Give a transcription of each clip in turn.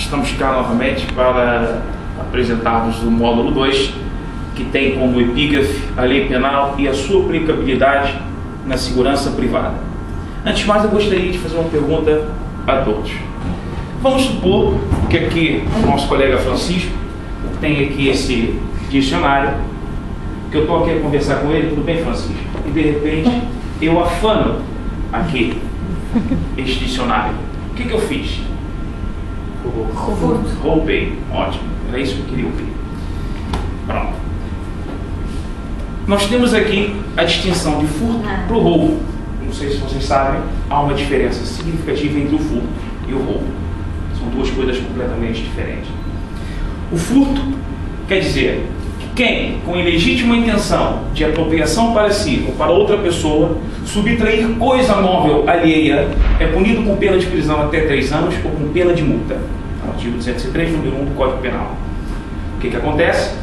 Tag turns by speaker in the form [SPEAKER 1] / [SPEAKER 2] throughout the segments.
[SPEAKER 1] Estamos cá novamente para apresentarmos o módulo 2, que tem como epígrafe a lei penal e a sua aplicabilidade na segurança privada. Antes de mais, eu gostaria de fazer uma pergunta a todos. Vamos supor que aqui o nosso colega Francisco tem aqui esse dicionário, que eu estou aqui a conversar com ele, tudo bem, Francisco? E de repente eu afano aqui este dicionário. O que eu fiz? Roubei. Ótimo. Era isso que eu queria ouvir. Pronto. Nós temos aqui a distinção de furto para o roubo. Não sei se vocês sabem, há uma diferença significativa entre o furto e o roubo. São duas coisas completamente diferentes. O furto quer dizer que quem, com ilegítima intenção de apropriação para si ou para outra pessoa, subtrair coisa móvel alheia, é punido com pena de prisão até 3 anos ou com pena de multa. Artigo 203, número 1 do Código Penal. O que acontece?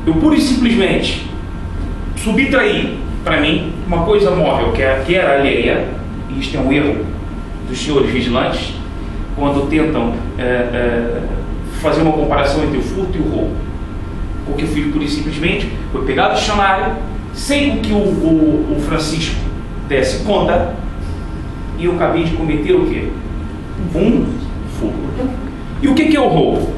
[SPEAKER 1] Eu pura e simplesmente subtraí para mim uma coisa móvel que era alheia, e isto é um erro dos senhores vigilantes, quando tentam fazer uma comparação entre o furto e o roubo. O que eu fiz pura e simplesmente foi pegar o dicionário, sem que o Francisco desse conta, e eu acabei de cometer o quê? Um furto. E o que é o roubo?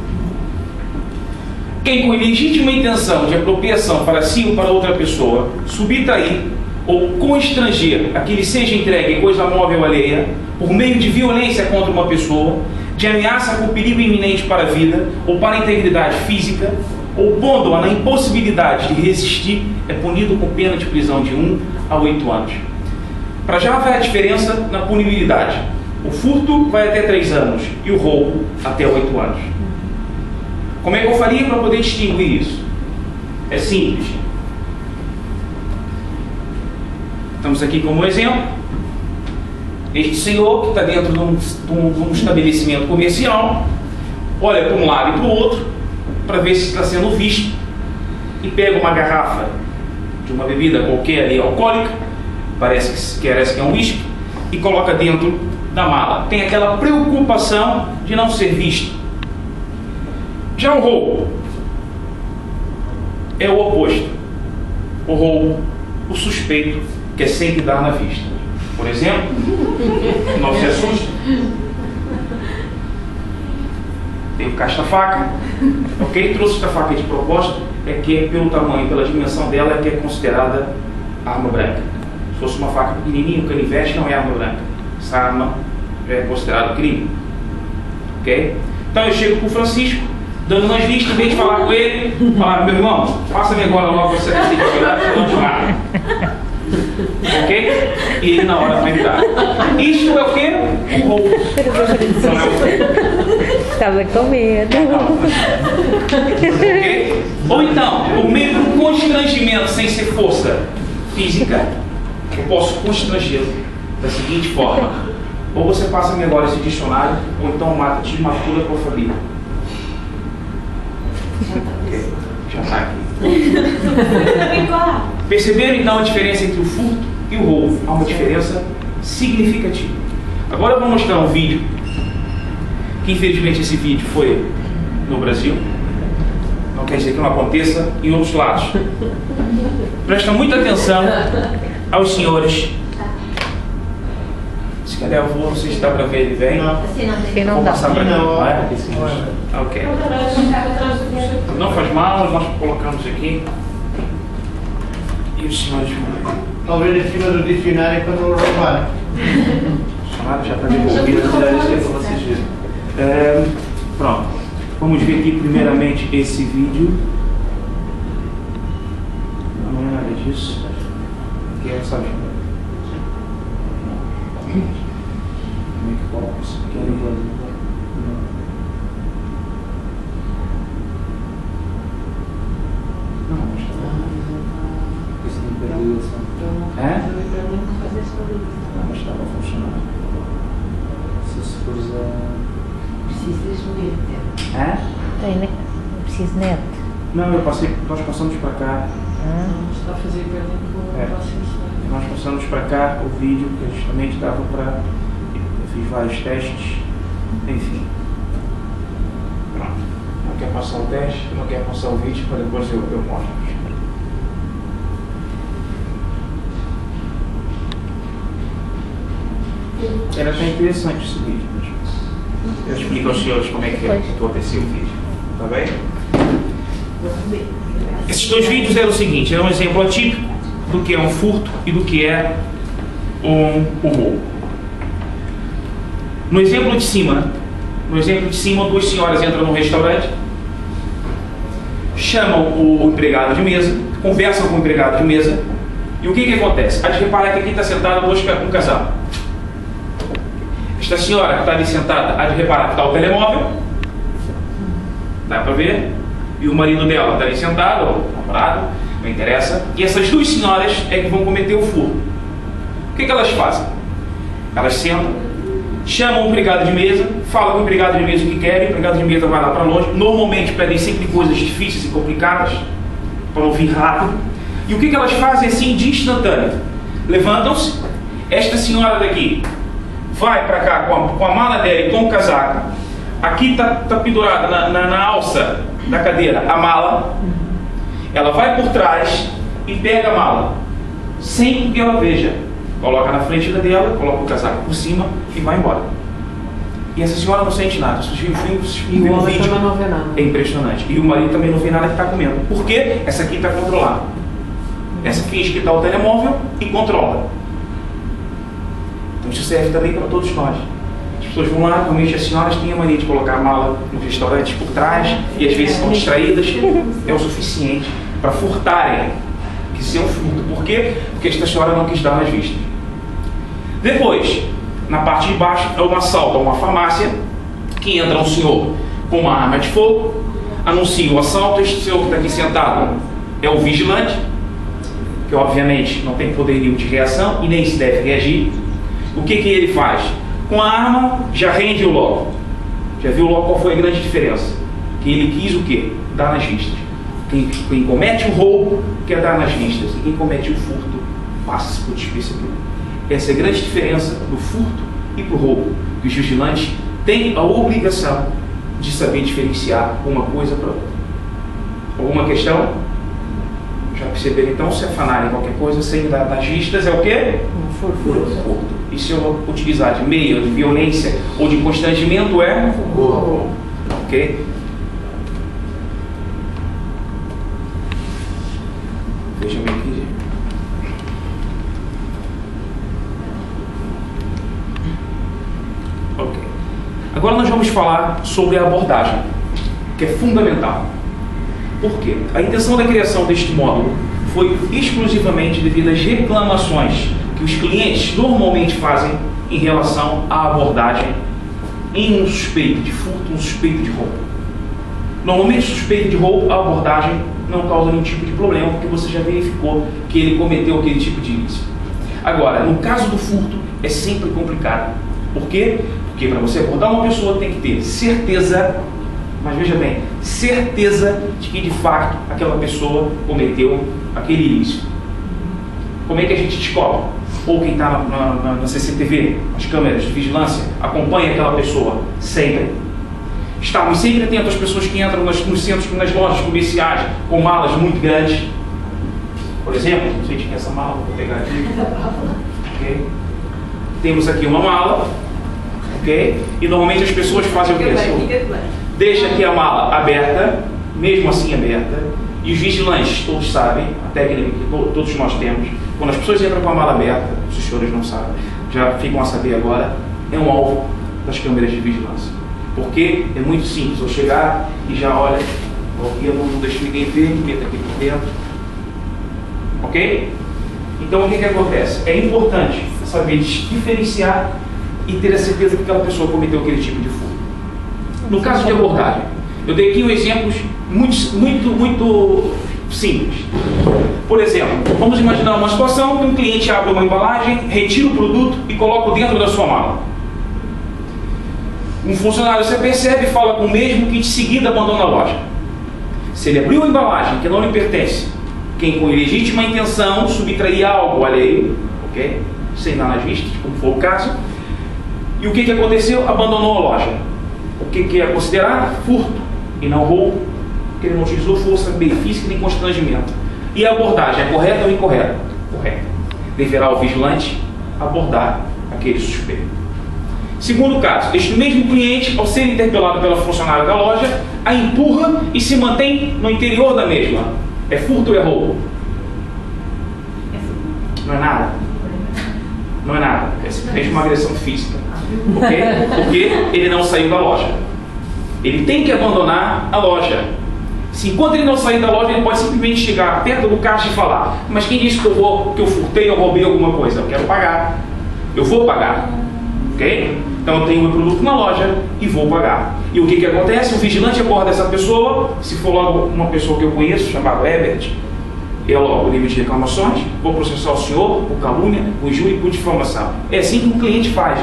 [SPEAKER 1] Quem, com ilegítima intenção de apropriação para si ou para outra pessoa, subtrair ou constranger a que lhe seja entregue coisa móvel alheia, por meio de violência contra uma pessoa, de ameaça com perigo iminente para a vida ou para a integridade física, ou pondo-a na impossibilidade de resistir, é punido com pena de prisão de 1 a 8 anos. Para já vai a diferença na punibilidade. O furto vai até 3 anos e o roubo até 8 anos. Como é que eu faria para poder distinguir isso? É simples. Estamos aqui como exemplo. Este senhor que está dentro de um estabelecimento comercial, olha para um lado e para o outro, para ver se está sendo visto, e pega uma garrafa de uma bebida qualquer ali alcoólica, parece que é um uísque, e coloca dentro da mala. Tem aquela preocupação de não ser visto. Já o roubo é o oposto. O roubo, o suspeito quer sempre dar na vista. Por exemplo, não se assuste. Tem cá esta faca. Ok? Trouxe esta faca de propósito, é que pelo tamanho, pela dimensão dela, é que é considerada arma branca. Se fosse uma faca pequenininha, um canivete, não é arma branca. Essa arma é considerada crime. Ok? Então eu chego com o Francisco, dando nas vistas, em vez de falar com ele, falar: meu irmão, passa-me agora logo essa identidade, eu não te mato. Ok? E ele na hora vai me dar. Isso é o quê? O roubo.
[SPEAKER 2] Estava com medo.
[SPEAKER 1] Okay? Ou então, por meio de um constrangimento sem ser força física, eu posso constrangê-lo da seguinte forma: ou você passa-me agora esse dicionário, ou então mata-te de matura com a família. Okay. Já está aqui. Perceberam então a diferença entre o furto e o roubo? Há uma diferença significativa. Agora eu vou mostrar um vídeo, que infelizmente esse vídeo foi no Brasil, não quer dizer que não aconteça em outros lados. Presta muita atenção aos senhores. Se calhar eu vou, não sei se está para ver ele bem.
[SPEAKER 2] Assim não
[SPEAKER 1] vou
[SPEAKER 2] dá.
[SPEAKER 1] passar para ele. Ok. Não faz mal, nós colocamos aqui. E os senhores vão.
[SPEAKER 3] Talvez em cima do dicionário quando eu roubar.
[SPEAKER 1] O dicionário já está devolvido, eu vou tirar isso aqui para vocês verem. Pronto. Vamos ver aqui primeiramente esse vídeo. Não é nada disso. Aqui é essa ajuda. Como é que coloca isso aqui? Não, mas está. Isso não perdeu essa. É? Não, mas estava a funcionar. Se for usar.
[SPEAKER 4] Precisas ler.
[SPEAKER 1] É?
[SPEAKER 2] Tem, né? Não preciso net.
[SPEAKER 1] Não, nós passamos para cá.
[SPEAKER 4] Está a fazer pergunta com o próximo slide.
[SPEAKER 1] Nós passamos para cá o vídeo que justamente dava para. Eu fiz vários testes, enfim. passar o teste, não quer passar o vídeo, para depois eu mostro. Era até interessante esse vídeo. Eu explico aos senhores como é que aconteceu o vídeo. Tá bem? Esses dois vídeos eram o seguinte, era um exemplo atípico do que é um furto e do que é um roubo. No exemplo de cima, duas senhoras entram num restaurante, chamam o empregado de mesa, conversam com o empregado de mesa, e o que acontece? Há de reparar que aqui está sentado um casal. Esta senhora que está ali sentada, há de reparar que está o telemóvel, dá para ver, e o marido dela está ali sentado, ou namorado, não interessa, e essas duas senhoras é que vão cometer o furto. O que elas fazem? Elas sentam, chamam o empregado de mesa, falam com o empregado de mesa o que querem, o empregado de mesa vai lá para longe, normalmente pedem sempre coisas difíceis e complicadas, para não vir rápido, e o que elas fazem assim de instantâneo? Levantam-se, esta senhora daqui vai para cá com a mala dela e com o casaco, aqui está pendurada na alça da cadeira a mala, ela vai por trás e pega a mala, sem que ela veja, coloca na frente da dela, coloca o casaco por cima e vai embora. E essa senhora não sente nada,
[SPEAKER 4] E o homem também não vê nada.
[SPEAKER 1] É impressionante. E o marido também não vê nada que está comendo. Por quê? Essa aqui está controlada. Essa finge que está o telemóvel e controla. Então isso serve também para todos nós. As pessoas vão lá, normalmente as senhoras têm a mania de colocar a mala no restaurante por trás e às vezes estão distraídas. É o suficiente para furtarem. Que isso é um furto. Por quê? Porque esta senhora não quis dar nas vistas. Depois, na parte de baixo, é um assalto a uma farmácia, que entra um senhor com uma arma de fogo, anuncia o assalto. Este senhor que está aqui sentado é o vigilante, que obviamente não tem poderio de reação e nem se deve reagir. O que ele faz? Com a arma, já rende o logo. Já viu logo qual foi a grande diferença? Que ele quis o quê? Dar nas vistas. Quem comete o roubo quer dar nas vistas, e quem comete o furto passa-se por despercebido. Essa é a grande diferença do furto e para o roubo, que os vigilantes têm a obrigação de saber diferenciar uma coisa para outra. Alguma questão? Já perceberam então? Se afanarem qualquer coisa sem dar nas vistas é o quê? Furto. E se eu utilizar de meio de violência ou de constrangimento é? Roubo. Ok? Veja bem aqui. Ok. Agora nós vamos falar sobre a abordagem, que é fundamental. Por quê? A intenção da criação deste módulo foi exclusivamente devido às reclamações que os clientes normalmente fazem em relação à abordagem em um suspeito de furto, um suspeito de roubo. Normalmente, suspeito de roubo, a abordagem não causa nenhum tipo de problema, porque você já verificou que ele cometeu aquele tipo de ilícito. Agora, no caso do furto, é sempre complicado. Por quê? Porque para você abordar uma pessoa tem que ter certeza, mas veja bem, certeza de que de fato aquela pessoa cometeu aquele ilícito. Como é que a gente descobre? Ou quem está na CCTV, as câmeras de vigilância, acompanha aquela pessoa sempre. Estamos sempre atentos às pessoas que entram nos centros, nas lojas comerciais com malas muito grandes. Por exemplo, não sei de quem é essa mala, vou pegar aqui. Okay. Temos aqui uma mala, ok? E normalmente as pessoas fazem o quê? Deixa aqui a mala aberta, mesmo assim aberta, e os vigilantes todos sabem, a técnica que todos nós temos, quando as pessoas entram com a mala aberta, se os senhores não sabem, já ficam a saber agora, é um alvo das câmeras de vigilância. Porque é muito simples, eu chegar e já olha, eu não deixo ninguém ver, me meto aqui por dentro. Ok? Então o que acontece? É importante saber diferenciar e ter a certeza que aquela pessoa cometeu aquele tipo de furto. No caso de abordagem, eu dei aqui exemplos muito simples. Por exemplo, vamos imaginar uma situação que um cliente abre uma embalagem, retira o produto e coloca dentro da sua mala. Um funcionário você percebe e fala com o mesmo que de seguida abandona a loja. Se ele abriu a embalagem que não lhe pertence, quem com ilegítima intenção subtrair algo alheio, ok? Sem dar nas vistas, como for o caso, e o que aconteceu? Abandonou a loja. O que é considerado furto e não roubo, porque ele não utilizou força, meio física nem constrangimento. E a abordagem é correta ou incorreta? Correta. Deverá o vigilante abordar aquele suspeito. Segundo caso, este mesmo cliente, ao ser interpelado pela funcionária da loja, a empurra e se mantém no interior da mesma. É furto ou é roubo? Não é nada. Não é nada. É simplesmente uma agressão física. Por quê? Porque ele não saiu da loja. Ele tem que abandonar a loja. Se enquanto ele não sair da loja, ele pode simplesmente chegar perto do caixa e falar: mas quem disse que eu furtei ou roubei alguma coisa? Eu quero pagar. Eu vou pagar. Ok? Então eu tenho meu produto na loja e vou pagar. E o que acontece? O vigilante aborda essa pessoa. Se for logo uma pessoa que eu conheço, chamada Herbert, eu logo livre de reclamações, vou processar o senhor por calúnia, por injúria e por difamação. É assim que o cliente faz.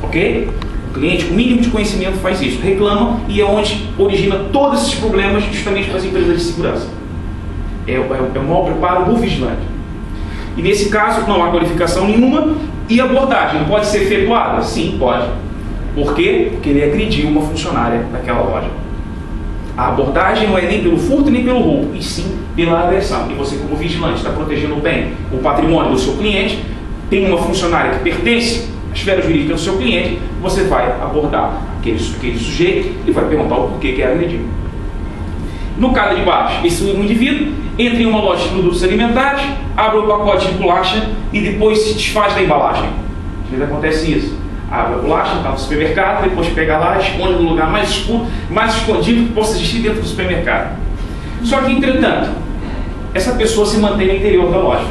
[SPEAKER 1] Ok? O cliente com mínimo de conhecimento faz isso, reclama, e é onde origina todos esses problemas justamente para as empresas de segurança. É o maior preparo do vigilante. E nesse caso não há qualificação nenhuma. E a abordagem pode ser efetuada? Sim, pode. Por quê? Porque ele agrediu uma funcionária daquela loja. A abordagem não é nem pelo furto nem pelo roubo, e sim pela agressão. E você, como vigilante, está protegendo bem o patrimônio do seu cliente. Tem uma funcionária que pertence à esfera jurídica do seu cliente, você vai abordar aquele sujeito e vai perguntar o porquê que é agredido. No caso de baixo, esse indivíduo entra em uma loja de produtos alimentares, abre o pacote de bolacha e depois se desfaz da embalagem. Às vezes acontece isso. Abre a bolacha, está no supermercado, depois pega lá, esconde no lugar mais escuro, mais escondido que possa existir dentro do supermercado. Só que, entretanto, essa pessoa se mantém no interior da loja.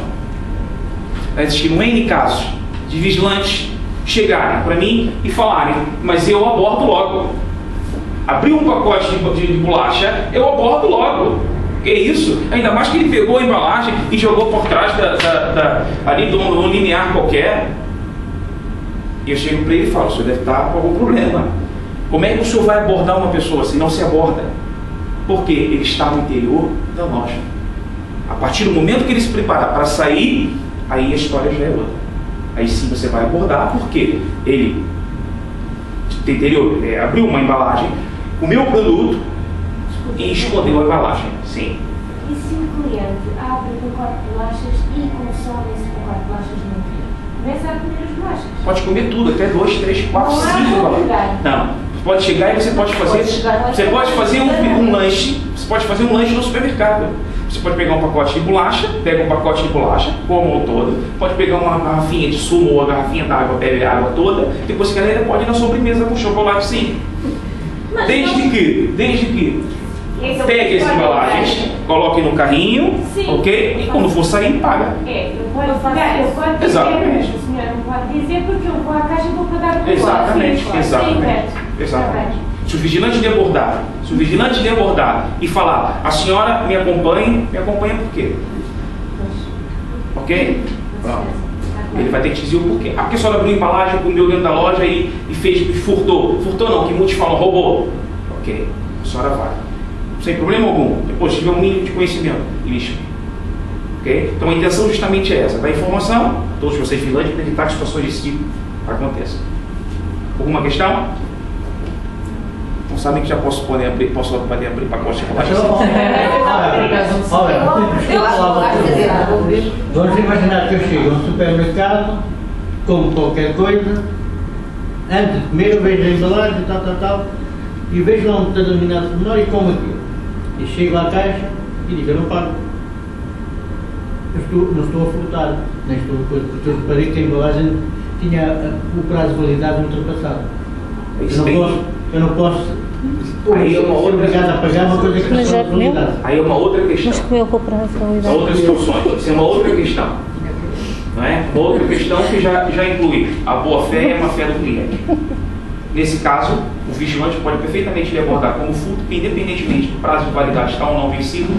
[SPEAKER 1] Vai existir N casos de vigilantes chegarem para mim e falarem: mas eu abordo logo. Abriu um pacote de bolacha, eu abordo logo. Que isso? Ainda mais que ele pegou a embalagem e jogou por trás ali de um limiar qualquer. E eu chego para ele e falo: o senhor deve estar com algum problema. Como é que o senhor vai abordar uma pessoa se não se aborda? Porque ele está no interior da loja. A partir do momento que ele se preparar para sair, aí a história já é outra. Aí sim você vai abordar, porque ele abriu uma embalagem, comeu o produto e escondeu a embalagem. Sim.
[SPEAKER 5] E se o cliente abre o pacote de bolachas e consome esse pacote de bolachas no dia? Começa a comer as bolachas?
[SPEAKER 1] Pode comer tudo, até 2, 3, 4, 5 bolachas. Não. Pode chegar e você pode fazer. Você pode fazer um lanche. Você pode fazer um lanche no supermercado. Você pode pegar um pacote de bolacha, pega um pacote de bolacha, coma o todo, pode pegar uma garrafinha de sumo ou a garrafinha d'água, bebe a água toda, depois a galera pode ir na sobremesa com chocolate, sim. Desde que pegue as embalagens, coloque no carrinho, sim, ok? E quando for sair, paga.
[SPEAKER 5] Eu posso dizer,
[SPEAKER 1] exatamente.
[SPEAKER 5] O senhor não pode dizer porque eu vou à caixa e vou pagar o
[SPEAKER 1] exatamente, exatamente. Se o vigilante lhe abordar e falar: a senhora me acompanha por quê? Ok? Pronto. Ele vai ter que dizer o porquê. Ah, porque a senhora abriu a embalagem, comeu dentro da loja e furtou. Furtou não, que muitos falam roubou. Ok, a senhora vai. Sem problema algum. Depois, se tiver um mínimo de conhecimento, lixo. Ok? Então a intenção justamente é essa: dar informação a todos vocês vigilantes para evitar que situações desse tipo aconteçam. Alguma questão? Não sabem que já posso poder abrir pacote de bolacha?
[SPEAKER 3] Vamos imaginar que eu chego a um supermercado, como qualquer coisa, antes de comer eu vejo a embalagem, tal, e vejo lá um determinado menor e como aquilo. E chego à caixa e digo: eu não pago. Não estou a furtar, nem estou a coisa, porque eu reparei que a embalagem tinha o prazo de validade ultrapassado. Eu não posso. Aí é uma outra a pagar uma coisa que não está validade.
[SPEAKER 1] Aí é uma outra questão.
[SPEAKER 2] Mas comeu com o prazo de validade.
[SPEAKER 1] Outras situações. Isso é uma outra questão. Não é? Uma outra questão que já inclui a boa-fé e a má-fé do cliente. Nesse caso, o vigilante pode perfeitamente lhe abordar como furto, que independentemente do prazo de validade estar ou não vencido,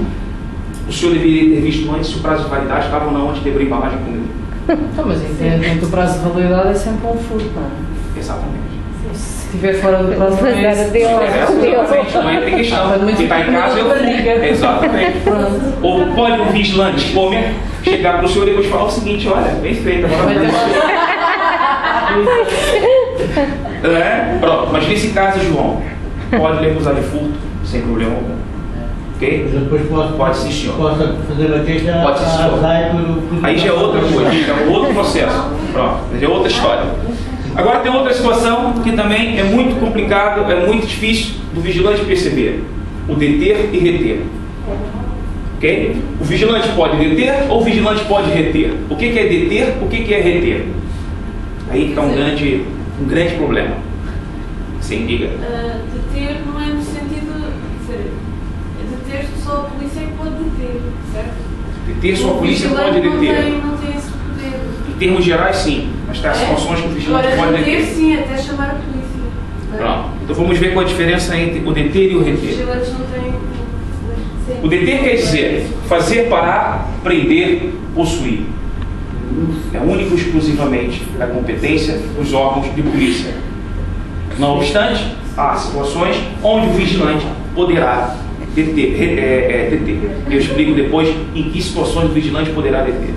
[SPEAKER 1] o senhor deveria ter visto antes se o prazo de validade estava ou não antes de abrir a embalagem com ele.
[SPEAKER 4] Então, mas independentemente do prazo de validade é sempre um furto, não é?
[SPEAKER 1] Exatamente.
[SPEAKER 4] Se estiver fora do prazo de validade,
[SPEAKER 1] não entra em questão. Quem está em casa é o furto. Exatamente. Ou pode um vigilante chegar para o senhor e depois falar o seguinte: olha, bem feito, agora Pronto, mas nesse caso, João, pode lhe acusar de furto, sem problema algum. Ok?
[SPEAKER 3] Mas depois
[SPEAKER 1] Pode sim, senhor.
[SPEAKER 3] posso fazer uma queixa
[SPEAKER 1] Pode sim, senhor. Aí já é outra coisa, já é outro processo. Pronto, já é outra história. Agora tem outra situação que também é muito complicado, é muito difícil do vigilante perceber. O deter e reter. Ok? O vigilante pode deter ou o vigilante pode reter? O que é deter? O que é reter? Aí está um grande problema. Sim, diga.
[SPEAKER 4] Deter não é no sentido de dizer, deter só a polícia é que pode deter, certo?
[SPEAKER 1] Deter só a polícia pode deter.
[SPEAKER 4] Não tem esse poder.
[SPEAKER 1] Em termos gerais, sim. Mas está situações que o vigilante pode
[SPEAKER 4] Agora, deter,
[SPEAKER 1] deter.
[SPEAKER 4] sim, até chamar a polícia.
[SPEAKER 1] Pronto. Então vamos ver qual a diferença entre o deter e o
[SPEAKER 4] Os
[SPEAKER 1] reter.
[SPEAKER 4] vigilantes não têm.
[SPEAKER 1] O deter quer dizer fazer parar, prender, possuir. É único e exclusivamente da competência dos órgãos de polícia. Não obstante, há situações onde o vigilante poderá deter. Eu explico depois em que situações o vigilante poderá deter.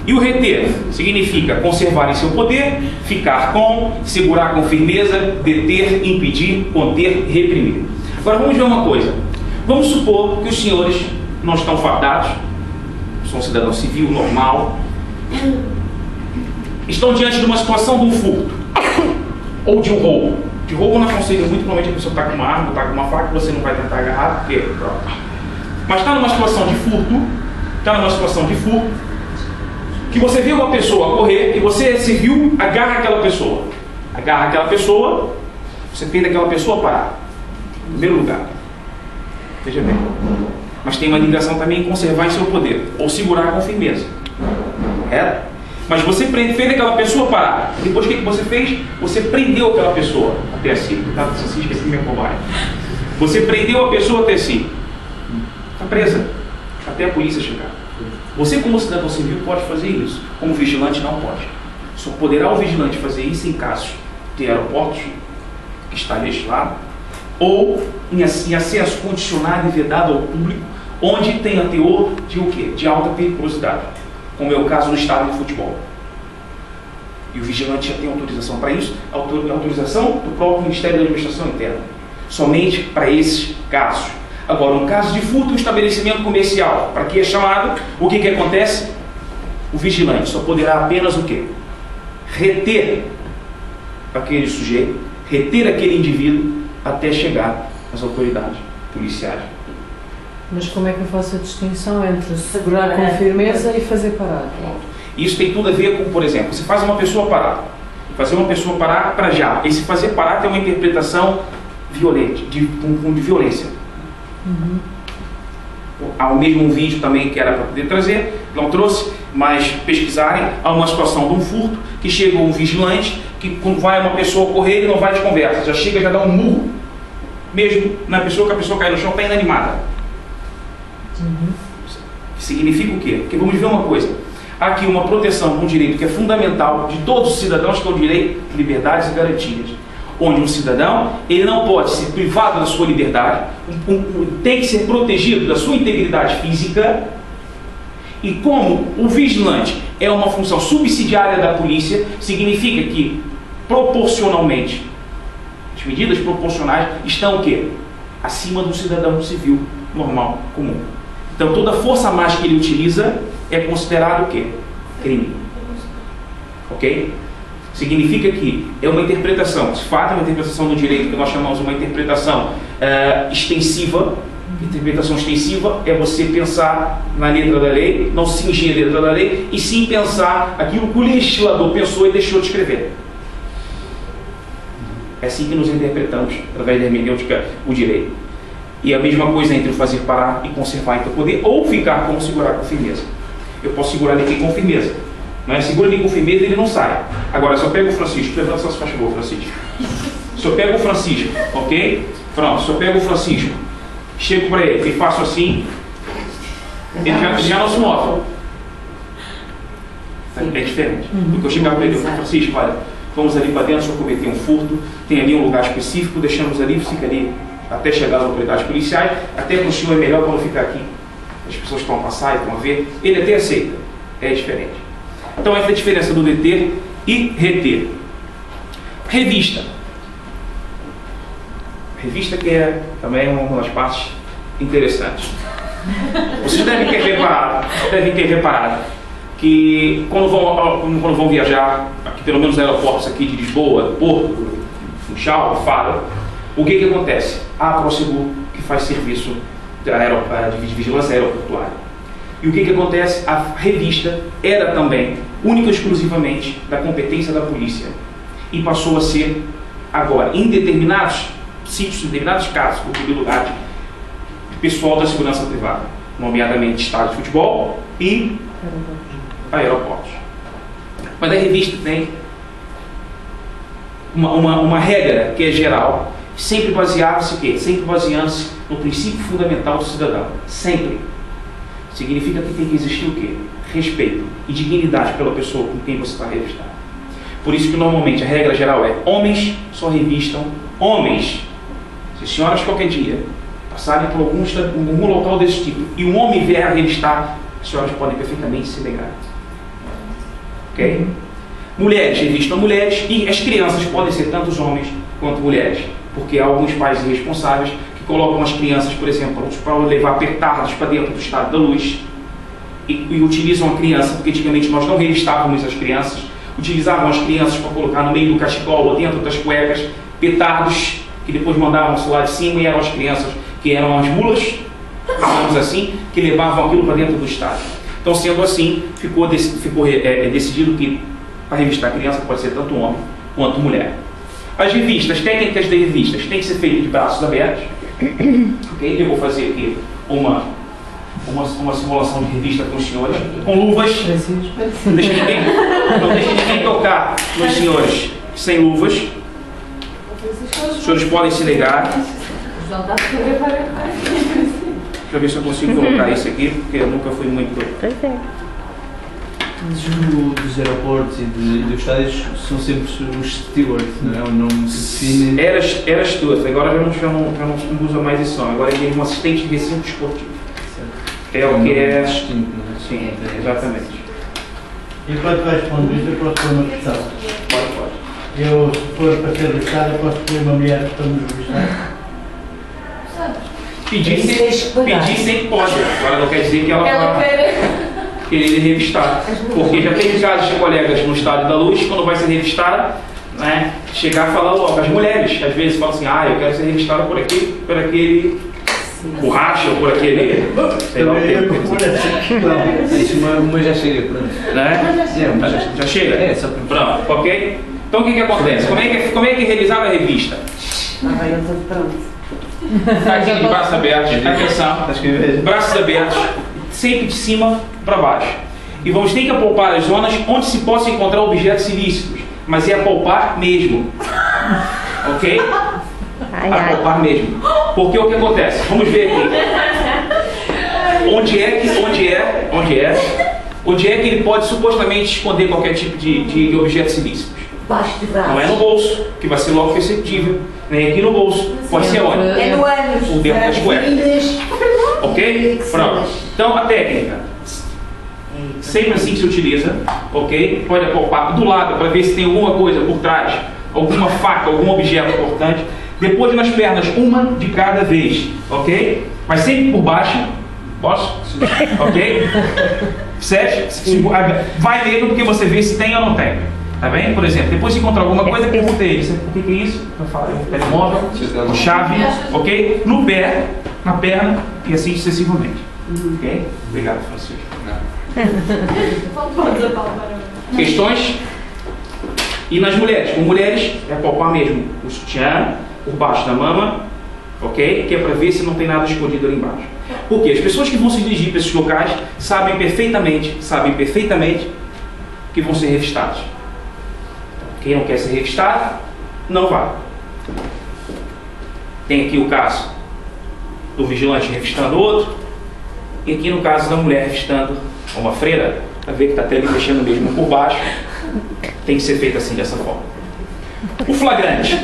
[SPEAKER 1] E o reter significa conservar em seu poder, ficar com, segurar com firmeza, deter, impedir, conter, reprimir. Agora vamos ver uma coisa. Vamos supor que os senhores não estão fadados, são um cidadão civil normal, estão diante de uma situação de um furto ou de um roubo. De roubo não aconselho muito, provavelmente a pessoa está com uma arma, está com uma faca, você não vai tentar agarrar, porque pronto. Mas está numa situação de furto, que você vê uma pessoa correr e você civil agarra aquela pessoa. Você prende aquela pessoa a parar. Em primeiro lugar. Veja bem. Mas tem uma ligação também em conservar em seu poder, ou segurar com firmeza. É? Mas você fez aquela pessoa parar. Depois o que você fez? Você prendeu aquela pessoa até si. Tá? Se esqueci minha covarde. Você prendeu a pessoa até si. Está presa. Até a polícia chegar. Você, como cidadão civil, pode fazer isso. Como vigilante, não pode. Só poderá o vigilante fazer isso em casos de aeroportos, que está legislado, ou em acesso condicionado e vedado ao público, onde tem a teor de o quê? De alta periculosidade, como é o caso do estádio de futebol. E o vigilante já tem autorização para isso, autorização do próprio Ministério da Administração Interna, somente para esses casos. Agora, um caso de furto em estabelecimento comercial, para que é chamado, o que acontece? O vigilante só poderá apenas o quê? Reter aquele sujeito, reter aquele indivíduo até chegar às autoridades policiais.
[SPEAKER 4] Mas como é que eu faço a distinção entre segurar com firmeza e fazer parar?
[SPEAKER 1] Isso tem tudo a ver com, por exemplo, você faz uma pessoa parar. Fazer uma pessoa parar para já. Esse fazer parar tem uma interpretação violenta, de violência.
[SPEAKER 4] Uhum.
[SPEAKER 1] Há o mesmo vídeo também que era para poder trazer, não trouxe, mas pesquisarem, há uma situação de um furto, que chega um vigilante, que quando vai uma pessoa correr, ele não vai de conversa, já chega, já dá um murro, mesmo na pessoa, que a pessoa cai no chão, está inanimada.
[SPEAKER 4] Uhum.
[SPEAKER 1] Significa o quê? Porque vamos ver uma coisa, há aqui uma proteção de um direito que é fundamental de todos os cidadãos, que é o direito de liberdades e garantias, onde um cidadão, ele não pode ser privado da sua liberdade, tem que ser protegido da sua integridade física, e como o vigilante é uma função subsidiária da polícia, significa que proporcionalmente, as medidas proporcionais estão o quê? Acima do cidadão civil normal, comum. Então toda força a mais que ele utiliza é considerado o quê? Crime. Ok? Significa que é uma interpretação, de fato é uma interpretação do direito que nós chamamos de uma interpretação extensiva. Interpretação extensiva é você pensar na letra da lei, não se cingir a letra da lei, e sim pensar aquilo que o legislador pensou e deixou de escrever. É assim que nos interpretamos, através da hermenêutica, o direito. E a mesma coisa entre o fazer parar e conservar em teu poder, ou ficar como segurar com firmeza. Eu posso segurar ninguém com firmeza. Não é? Segura ninguém com firmeza, ele não sai. Agora, se eu pego o Francisco, levanta só se faz favor, Francisco. Se eu pego o Francisco, ok? Pronto, se eu pego o Francisco, chego para ele e faço assim, ele já não se move. É diferente. Porque eu chegar para ele e falar, Francisco, olha, vamos ali para dentro, se eu cometer um furto, tem ali um lugar específico, deixamos ali, fica ali até chegar às autoridades policiais, até para o senhor é melhor quando ficar aqui. As pessoas estão a passar e estão a ver, ele até aceita. É diferente. Então essa é a diferença do deter e reter. Revista. Revista que é também uma das partes interessantes. Vocês devem ter reparado que quando vão viajar, aqui, pelo menos nos aeroportos aqui de Lisboa, do Porto, Funchal, Faro, o que acontece? A Prosegur, que faz serviço de vigilância aeroportuária. E o que acontece? A revista era também, única e exclusivamente, da competência da polícia. E passou a ser, agora, em determinados sítios, em determinados casos, possibilidade, pessoal da segurança privada, nomeadamente estádios de futebol e aeroportos. Mas a revista tem uma regra que é geral, sempre baseando-se no princípio fundamental do cidadão. Sempre. Significa que tem que existir o quê? Respeito e dignidade pela pessoa com quem você está revistado. Por isso que normalmente a regra geral é: homens só revistam homens. Se senhoras qualquer dia passarem por algum local desse tipo e um homem vier a revistar, as senhoras podem perfeitamente se negar. Ok? Mulheres revistam mulheres e as crianças podem ser tanto homens quanto mulheres, porque há alguns pais irresponsáveis que colocam as crianças, por exemplo, para levar petardos para dentro do Estádio da Luz e utilizam a criança, porque antigamente nós não revistávamos as crianças, utilizavam as crianças para colocar no meio do cachecol ou dentro das cuecas petardos que depois mandavam-se lá de cima e eram as crianças que eram as mulas, digamos assim, que levavam aquilo para dentro do estádio. Então, sendo assim, ficou decidido que para revistar a criança pode ser tanto homem quanto mulher. As técnicas de revistas têm que ser feitas de braços abertos. Okay? Eu vou fazer aqui uma simulação de revista com os senhores, com luvas. Não deixe ninguém tocar nos senhores sem luvas. Os senhores podem se negar. Deixa eu ver se eu consigo colocar isso aqui, porque eu nunca fui muito...
[SPEAKER 6] Dos aeroportos e dos estádios são sempre os stewards, não é? O nome se define.
[SPEAKER 1] Era steward, agora já não usa mais esse nome, agora ele é um assistente de recinto esportivo. É o que é
[SPEAKER 6] distinto, não é?
[SPEAKER 1] Sim, exatamente.
[SPEAKER 3] Enquanto vais responder isso, eu posso pôr uma questão.
[SPEAKER 1] Pode.
[SPEAKER 3] Eu, se for para ser revistada, posso ter uma mulher para me revistar?
[SPEAKER 1] Pedir sempre pode, agora não quer dizer que ela vai querer revistar. Porque já tem casos de colegas no Estádio da Luz, quando vai ser revistada, né, chegar e falar logo. As mulheres, às vezes, falam assim: eu quero ser revistada por aquele borracha ou por aquele. Sei lá o que.
[SPEAKER 6] Isso, uma já chega, pronto.
[SPEAKER 1] Né? Já chega?
[SPEAKER 6] É, só para.
[SPEAKER 1] Pronto, ok? Então o que acontece? Como é que é realizada a revista?
[SPEAKER 7] Eu estou pronto.
[SPEAKER 1] Aqui de braços abertos, atenção, braços abertos, sempre de cima para baixo. E vamos ter que apalpar as zonas onde se possa encontrar objetos ilícitos, mas é apalpar mesmo. Ok? Apalpar mesmo. Porque o que acontece? Vamos ver aqui. Onde é que ele pode supostamente esconder qualquer tipo de objetos ilícitos?
[SPEAKER 7] Baixo de braço.
[SPEAKER 1] Não é no bolso, que vai ser logo perceptível, nem aqui no bolso. Pode ser onde?
[SPEAKER 7] É no ânus.
[SPEAKER 1] Por dentro das cuecas. Ok? Pronto. Então a técnica. Sempre assim que se utiliza, ok? Pode apalpar do lado para ver se tem alguma coisa por trás, alguma faca, algum objeto importante. Depois nas pernas, uma de cada vez, ok? Mas sempre por baixo. Posso? Ok? Certo? Vai lendo porque você vê se tem ou não tem. Tá bem? Por exemplo, depois se encontrar alguma coisa, pergunta a ele: o que é isso? Eu falo: um telemóvel, uma chave, ok? No pé, na perna e assim sucessivamente. Ok? Obrigado, Francisco. Questões? E nas mulheres? Com mulheres, é apalpar mesmo o sutiã por baixo da mama, ok? Que é para ver se não tem nada escondido ali embaixo. Porque as pessoas que vão se dirigir para esses locais sabem perfeitamente que vão ser revistados. Quem não quer ser revistado, não vai. Tem aqui o caso do vigilante revistando outro, e aqui no caso da mulher revistando uma freira, para ver que está até ali mexendo mesmo por baixo. Tem que ser feito assim, dessa forma. O flagrante.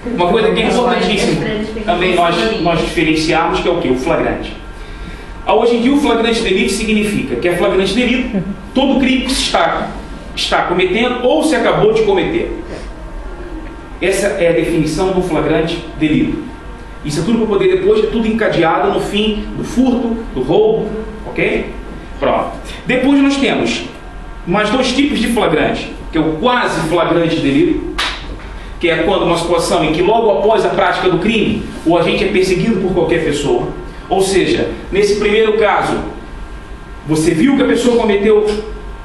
[SPEAKER 1] Uma coisa que é importantíssima também nós diferenciarmos, que é o quê? O flagrante. Hoje em dia, o flagrante delito significa que é flagrante delito todo crime que se está cometendo ou se acabou de cometer. Essa é a definição do flagrante delito. Isso é tudo para poder depois, é tudo encadeado no fim do furto, do roubo, ok? Pronto. Depois nós temos mais dois tipos de flagrante, que é o quase flagrante delito, que é quando uma situação em que logo após a prática do crime, o agente é perseguido por qualquer pessoa. Ou seja, nesse primeiro caso, você viu que a pessoa cometeu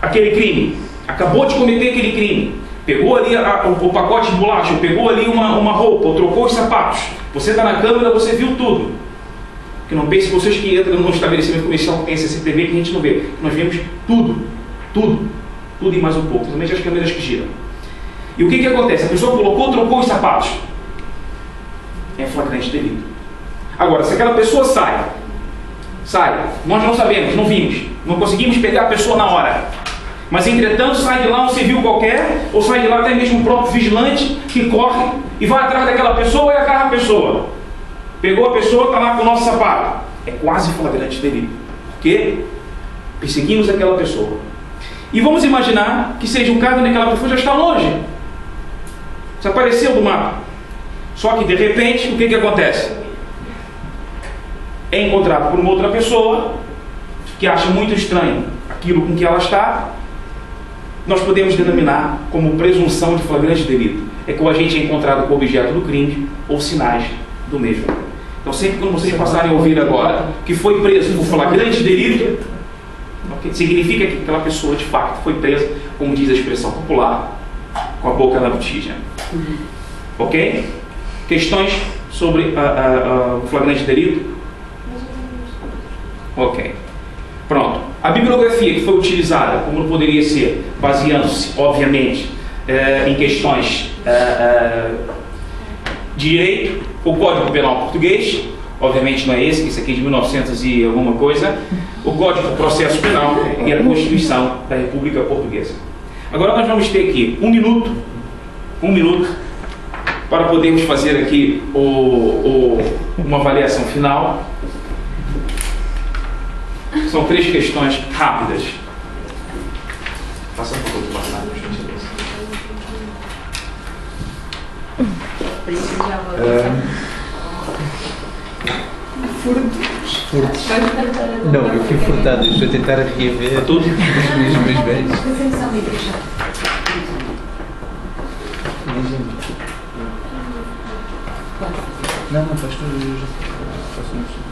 [SPEAKER 1] aquele crime, acabou de cometer aquele crime, pegou ali o pacote de bolacha, pegou ali uma roupa, ou trocou os sapatos. Você está na câmera, você viu tudo. Que não pense vocês que entram num estabelecimento comercial que tem CCTV que a gente não vê. Nós vemos tudo, tudo, tudo e mais um pouco, principalmente as câmeras que giram. E o que acontece? A pessoa colocou, trocou os sapatos. É flagrante delito. Agora, se aquela pessoa sai, nós não sabemos, não vimos, não conseguimos pegar a pessoa na hora. Mas, entretanto, sai de lá um civil qualquer, ou sai de lá até mesmo um próprio vigilante que corre e vai atrás daquela pessoa e agarra a pessoa. Pegou a pessoa, está lá com o nosso sapato. É quase flagrante delito. Porque perseguimos aquela pessoa. E vamos imaginar que seja um caso onde aquela pessoa já está longe. Desapareceu do mapa. Só que, de repente, o que acontece? É encontrado por uma outra pessoa que acha muito estranho aquilo com que ela está. Nós podemos denominar como presunção de flagrante delito. É que o agente é encontrado com o objeto do crime ou sinais do mesmo. Então, sempre quando vocês passarem a ouvir agora que foi preso por flagrante delito, significa que aquela pessoa, de fato, foi presa, como diz a expressão popular, com a boca na botija. Ok? Questões sobre o flagrante delito? Ok. Pronto. A bibliografia que foi utilizada, como não poderia ser, baseando-se, obviamente, em questões de direito, o Código Penal Português, obviamente não é esse, isso aqui é de 1900 e alguma coisa, o Código do Processo Penal e a Constituição da República Portuguesa. Agora nós vamos ter aqui um minuto, para podermos fazer aqui uma avaliação final. São 3 questões rápidas. Passa um pouco de passar, por gentileza.
[SPEAKER 6] Furtos. Não, eu fui furtado. Estou a tentar reaver
[SPEAKER 1] tudo
[SPEAKER 6] os meus bens. Não, faz tudo. Eu já faço isso.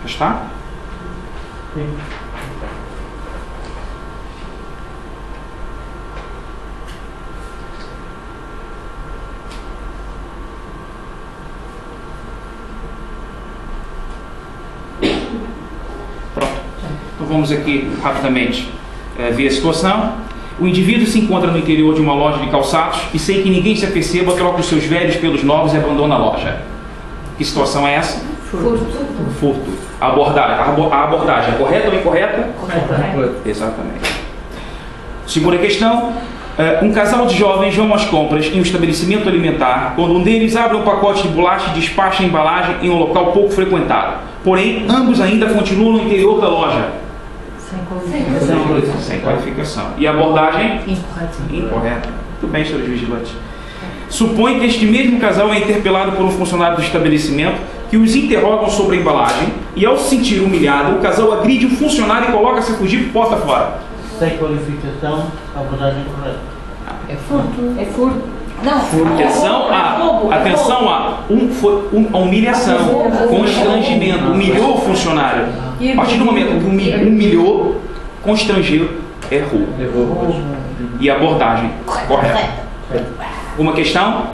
[SPEAKER 1] Está?
[SPEAKER 3] Sim.
[SPEAKER 1] Pronto. Então vamos aqui rapidamente ver a situação. O indivíduo se encontra no interior de uma loja de calçados e, sem que ninguém se aperceba, troca os seus velhos pelos novos e abandona a loja. Que situação é essa? Furto. A abordagem é correta ou incorreta?
[SPEAKER 2] Correta.
[SPEAKER 1] Exatamente. Segunda questão. Um casal de jovens vão às compras em um estabelecimento alimentar quando um deles abre um pacote de bolacha e despacha a embalagem em um local pouco frequentado. Porém, ambos ainda continuam no interior da loja. Sem qualificação. E a abordagem? Incorreta. Muito bem, senhores vigilantes. Supõe que este mesmo casal é interpelado por um funcionário do estabelecimento que os interrogam sobre a embalagem e, ao se sentir humilhado, o casal agride o funcionário e coloca-se a fugir por porta fora.
[SPEAKER 3] Sem qualificação, a abordagem correta.
[SPEAKER 2] É furto. Não.
[SPEAKER 1] Atenção a humilhação, constrangimento. Humilhou o funcionário. A partir do momento que humilhou, constrangeu, errou.
[SPEAKER 6] Errou.
[SPEAKER 1] E abordagem correta. Uma questão?